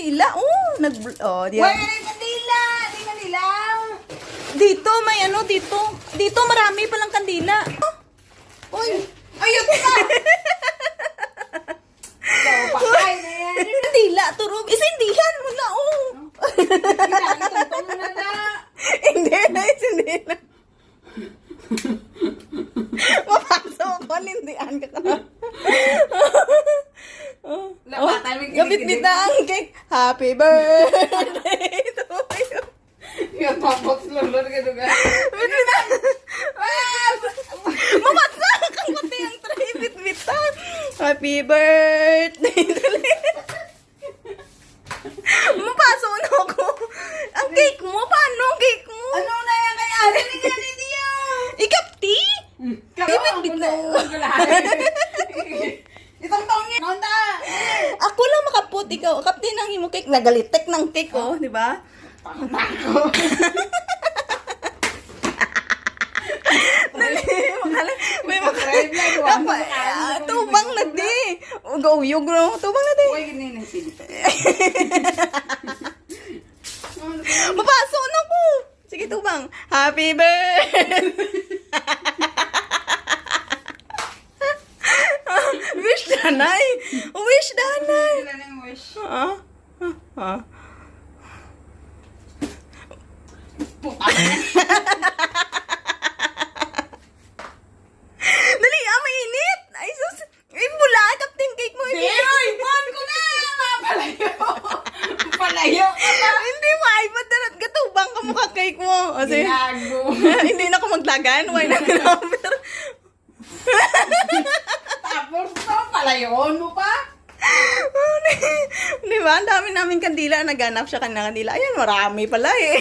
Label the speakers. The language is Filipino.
Speaker 1: kandila. Di
Speaker 2: Wala na yung kandila. Hindi kandila.
Speaker 1: Dito, may ano, dito. Dito, marami palang kandila. Uy.
Speaker 2: Ayun ka! So, patay na yan.
Speaker 1: Kandila, turog. Isindihan mo na,
Speaker 2: Itong mo na na.
Speaker 1: Hindi na, isindihan. Mapasok ko, lindian ka ka na.
Speaker 2: Lapatay mo
Speaker 1: Gabit-bit na ang cake. Happy birthday to you.
Speaker 2: Yung papots lulur ka duga.
Speaker 1: Bit-bit na. Mamasak ang pati ang tray. Bit-bit na. Happy birthday to you. Mapasok na ako. Ang cake mo, paano ang cake mo?
Speaker 2: Ano na yan kaya? Ano na yan niya?
Speaker 1: Ikapti?
Speaker 2: Bit-bit na. Itong taong niya. Nonda.
Speaker 1: Ako lang makapot, ikaw. Kapti ng imo cake. Nagalitek ng cake, di ba?
Speaker 2: Tako.
Speaker 1: Dali, may
Speaker 2: Subscribe lang, huwag mo sa
Speaker 1: tubang na di. Uyog no, tubang na di.
Speaker 2: Uy, ganyan ang silip.
Speaker 1: Mapasok na ko. Sige, tubang. Happy birthday. Wish danay. Wish danay.
Speaker 2: Sila ng wish.
Speaker 1: Dali, mainit. Ay, sus. Ay, bula, captain cake mo.
Speaker 2: Ay, ban ko na! Palayo! Palayo ka na!
Speaker 1: Hindi, maipad na gatubang ka mukha cake mo. Kasi,
Speaker 2: Ginago.
Speaker 1: hindi na ako maglagan. Why na number?
Speaker 2: Tapos to, palayoon mo pa?
Speaker 1: Di ba? Ang dami namin kandila. Naganap siya kanina kandila. Ayan, marami pala eh.